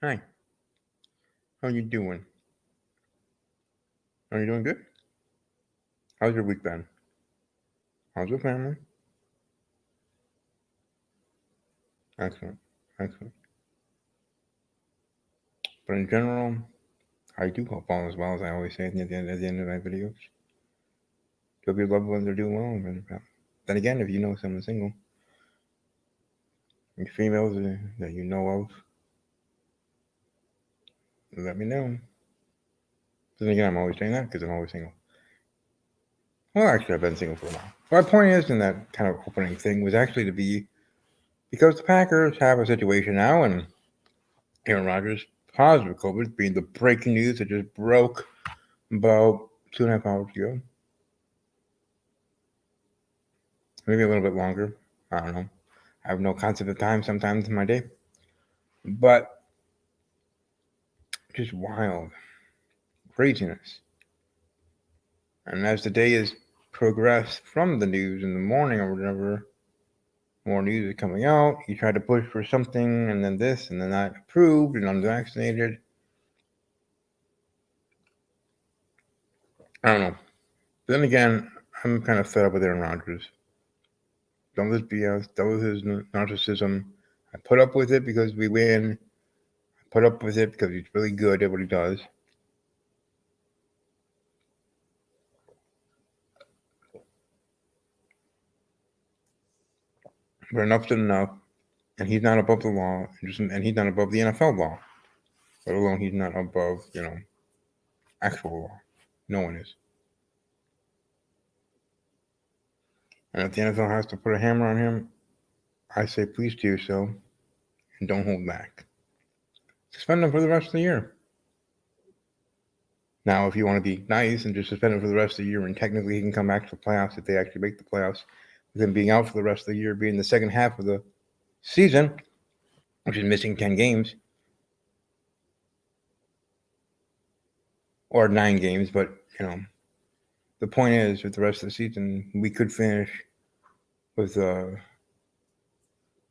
Hi, how you doing? Are you doing good? How's your week been? How's your family? Excellent, excellent. But in general, I do hope all is well, as I always say at the end of my videos. Hope your loved ones are doing well. And then again, if you know someone single, any females that you know of, let me know. Then again, I'm always saying that because I'm always single. Well, actually, I've been single for a while. My point is, in that kind of opening thing, was actually to be because the Packers have a situation now, and Aaron Rodgers positive COVID being the breaking news that just broke about 2.5 hours ago. Maybe a little bit longer. I don't know. I have no concept of time sometimes in my day. But just wild craziness. And as the day has progressed from the news in the morning or whatever, more news is coming out. He tried to push for something and then this and then that approved and unvaccinated. I don't know. Then again, I'm kind of fed up with Aaron Rodgers. Done with his BS, done with his narcissism. I put up with it because we win. I put up with it because he's really good at what he does. But enough's enough, and he's not above the law, and he's not above the NFL law, let alone he's not above, actual law. No one is. And if the NFL has to put a hammer on him, I say please do so, and don't hold back. Suspend him for the rest of the year. Now, if you want to be nice and just suspend him for the rest of the year, and technically he can come back to the playoffs if they actually make the playoffs, with him being out for the rest of the year, being the second half of the season, which is missing 10 games, or 9 games, but, the point is, with the rest of the season, we could finish with a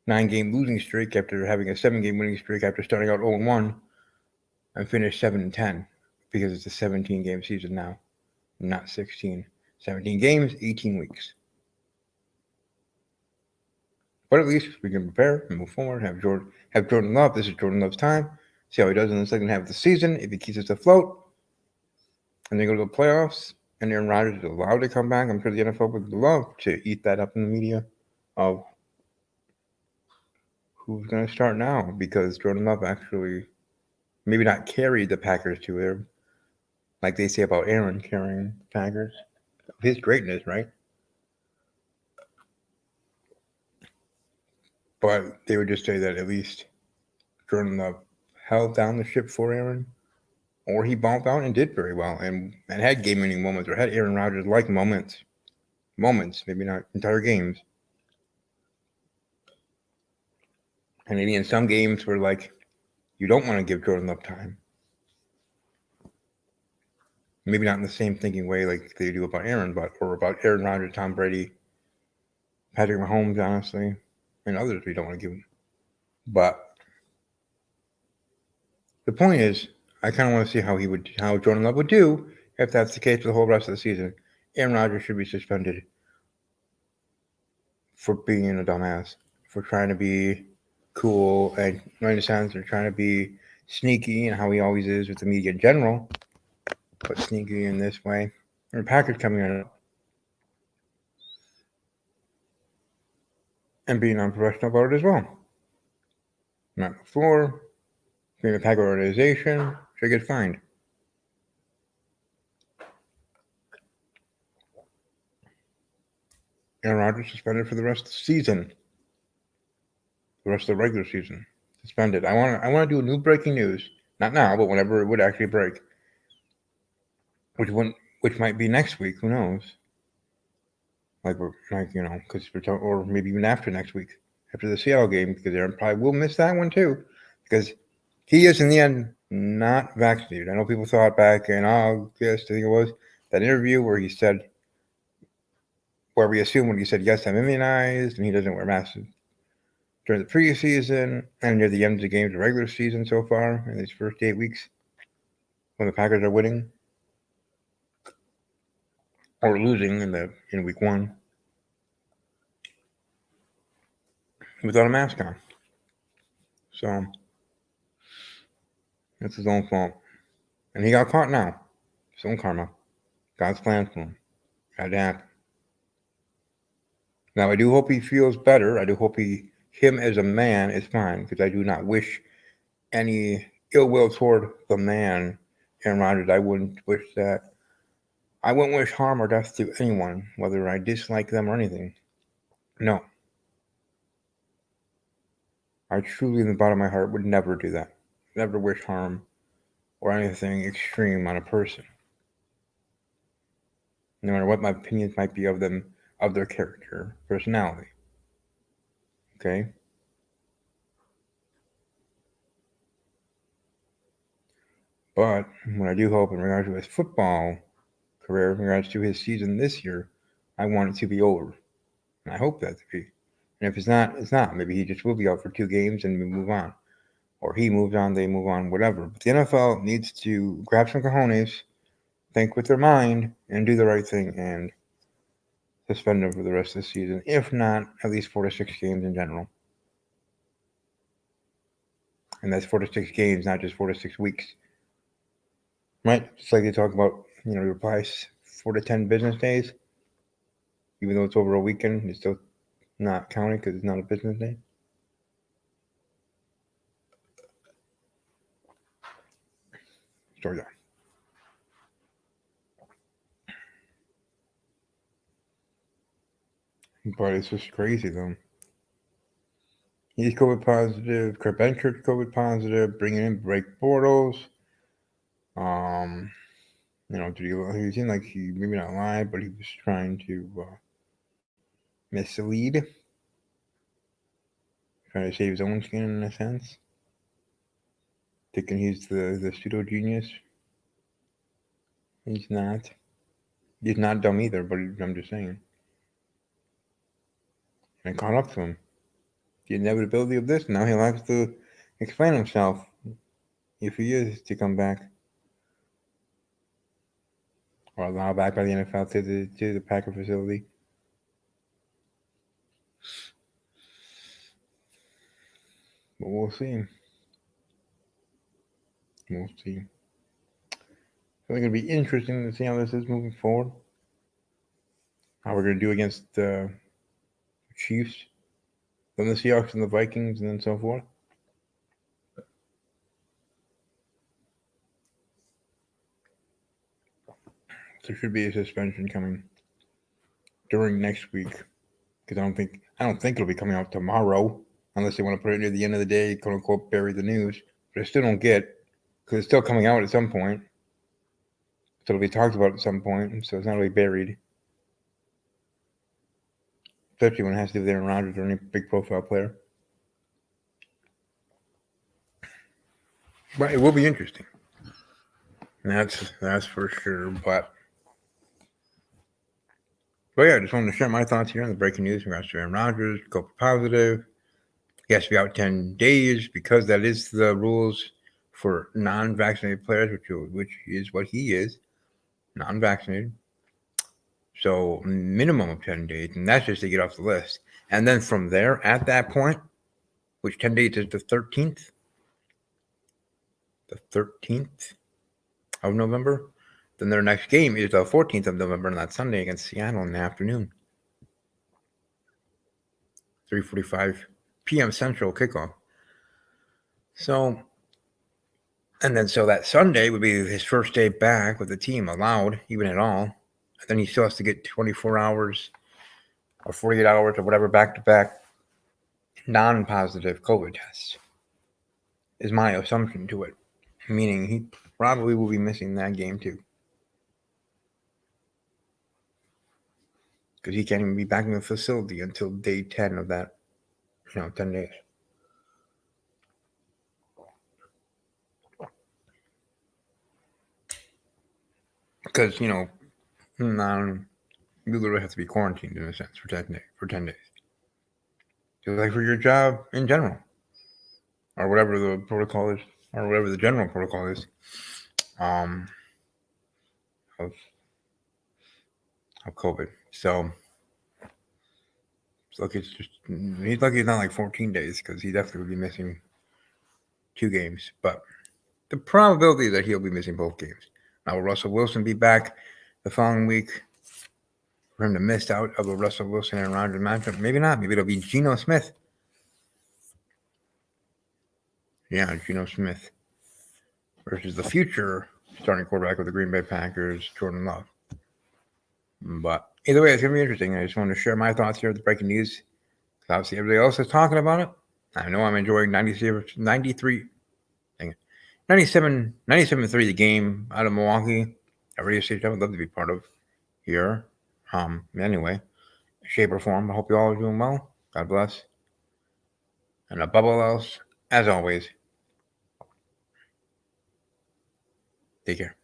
9-game losing streak after having a 7-game winning streak after starting out 0-1 and finish 7-10 because it's a 17-game season now, not 16. 17 games, 18 weeks. But at least we can prepare and move forward. Have Jordan Love. This is Jordan Love's time. See how he does in the second half of the season. If he keeps us afloat, and they go to the playoffs, and Aaron Rodgers is allowed to come back, I'm sure the NFL would love to eat that up in the media of who's going to start now because Jordan Love actually maybe not carried the Packers to there, like they say about Aaron carrying the Packers. His greatness, right? But they would just say that at least Jordan Love held down the ship for Aaron, or he bombed out and did very well and had game-winning moments, or had Aaron Rodgers like moments, maybe not entire games. And maybe in some games where like you don't want to give Jordan Love time. Maybe not in the same thinking way like they do about Aaron, but or about Aaron Rodgers, Tom Brady, Patrick Mahomes, honestly, and others we don't want to give him. But the point is, I kind of want to see how Jordan Love would do if that's the case for the whole rest of the season. Aaron Rodgers should be suspended for being a dumbass, for trying to be cool and in a sense, or trying to be sneaky and how he always is with the media in general, but sneaky in this way. And Packers coming out and being unprofessional about it as well. Not before, being a Packer organization, should get fined. Aaron Rodgers suspended for the rest of the season, the rest of the regular season. Suspended. I want to do a new breaking news. Not now, but whenever it would actually break. Which might be next week. Who knows? Because or maybe even after next week, after the Seattle game, because Aaron probably will miss that one too, because he is in the end not vaccinated. I know people thought back in August, I think it was, that interview where he said, where we assume when he said yes, I'm immunized, and he doesn't wear masks during the preseason and near the end of the games of the regular season so far in these first 8 weeks when the Packers are winning or losing in week 1 without a mask on. So that's his own fault. And he got caught now. His own karma. God's plan for him. Had to happen. Now I do hope he feels better. I do hope him as a man is fine, because I do not wish any ill will toward the man, Aaron Rodgers. I wouldn't wish harm or death to anyone, whether I dislike them or anything. No. I truly, in the bottom of my heart, would never do that. Never wish harm or anything extreme on a person. No matter what my opinions might be of them, of their character, personality. Okay? But what I do hope in regards to his football career, in regards to his season this year, I want it to be over. And I hope that to be. And if it's not, it's not. Maybe he just will be out for 2 games and we move on. Or he moves on, they move on, whatever. But the NFL needs to grab some cojones, think with their mind, and do the right thing and suspend him for the rest of the season. If not, at least 4 to 6 games in general. And that's 4 to 6 games, not just 4 to 6 weeks. Right? Just like they talk about, replies 4 to 10 business days. Even though it's over a weekend, it's still not counting because it's not a business day. Story time. But it's just crazy, though. He's COVID positive. Kurt Benkert's COVID positive. Bringing in break portals. He seemed like he maybe not lied, but he was trying to mislead, trying to save his own skin in a sense, thinking he's the pseudo genius. He's not. He's not dumb either, but I'm just saying. And it caught up to him. The inevitability of this. Now he'll have to explain himself if he is to come back or allowed back by the NFL to the Packer facility. But we'll see. We'll see. So it's going to be interesting to see how this is moving forward. How we're going to do against the Chiefs, then the Seahawks and the Vikings, and then so forth. There should be a suspension coming during next week, because I don't think it'll be coming out tomorrow, unless they want to put it near the end of the day, quote unquote, bury the news. But I still don't get, because it's still coming out at some point. So it'll be talked about at some point, so it's not really buried. Especially when it has to do with Aaron Rodgers or any big profile player. But it will be interesting. That's for sure. But yeah, I just wanted to share my thoughts here on the breaking news in regards to Aaron Rodgers, COVID positive. He has to be out 10 days because that is the rules for non-vaccinated players, which is what he is, non-vaccinated. So minimum of 10 days, and that's just to get off the list. And then from there, at that point, which 10 days is the 13th of November, then their next game is the 14th of November, and that's Sunday against Seattle in the afternoon. 3:45 p.m. Central kickoff. So that Sunday would be his first day back with the team allowed, even at all. And then he still has to get 24 hours or 48 hours or whatever back-to-back non-positive COVID tests, is my assumption to it. Meaning he probably will be missing that game too. Because he can't even be back in the facility until day 10 of that, 10 days. Because, you literally have to be quarantined in a sense for 10 days. just like for your job in general, or whatever the protocol is, or whatever the general protocol is. Um, of COVID. So it's just he's lucky it's not like 14 days because he definitely would be missing 2 games. But the probability that he'll be missing both games. Now, will Russell Wilson be back the following week? For him to miss out of a Russell Wilson and Rodgers matchup? Maybe not. Maybe it'll be Geno Smith. Yeah, Geno Smith versus the future starting quarterback of the Green Bay Packers, Jordan Love. But either way, it's going to be interesting. I just want to share my thoughts here with the breaking news. Obviously, everybody else is talking about it. I know I'm enjoying 97-3 the game out of Milwaukee. A radio station I would love to be part of here. Anyway, shape or form. I hope you all are doing well. God bless. And above all else, as always, take care.